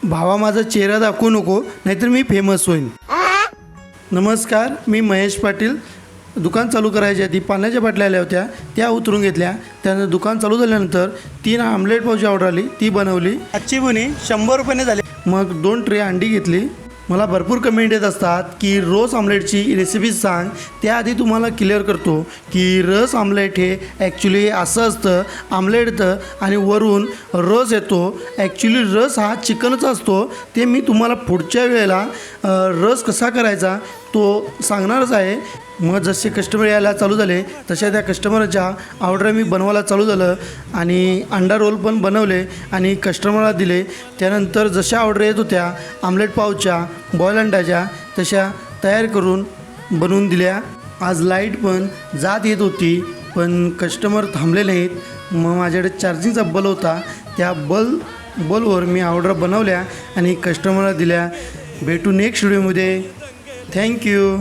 भावा माझा चेहरा दाखवू नको, नाहीतर मी फेमस होईन. नमस्कार, मी महेश पाटील. दुकान चालू करायच्या आधी पाण्याच्या बाटल्या आल्या होत्या, त्या उतरून घेतल्या. त्यानंतर दुकान चालू झाल्यानंतर 3 आमलेट पावची ऑर्डर आली, ती बनवली. आजची बुनी 100 रुपयाने झाली. मग 2 ट्रे अंडी घेतली. मला भरपूर कमेंट येत असतात की रोज आमलेटची रेसिपी सांग. त्याआधी तुम्हाला क्लिअर करतो की रस आमलेट हे ॲक्च्युली असं असतं, आमलेट येतं आणि वरून रस येतो. ॲक्च्युली रस हा चिकनचा असतो. ते मी तुम्हाला पुढच्या वेळेला रस कसा करायचा तो सांगणारच आहे. मग जसे कस्टमर यायला चालू झाले तशा त्या कस्टमरच्या ऑर्डर मी बनवायला चालू झालं आणि अंडा रोल पण बनवले आणि कस्टमरला दिले. त्यानंतर जशा ऑर्डर येत होत्या आमलेट पावच्या, बॉईल अंड्याच्या, तशा तयार करून बनवून दिल्या. आज लाईट पण जात येत होती पण कस्टमर थांबले नाहीत. मग माझ्याकडे चार्जिंगचा बल्ब होता, त्या बल्बवर मी ऑर्डर बनवल्या आणि कस्टमरला दिल्या. भेटू नेक्स्ट व्हिडिओमध्ये. थँक्यू.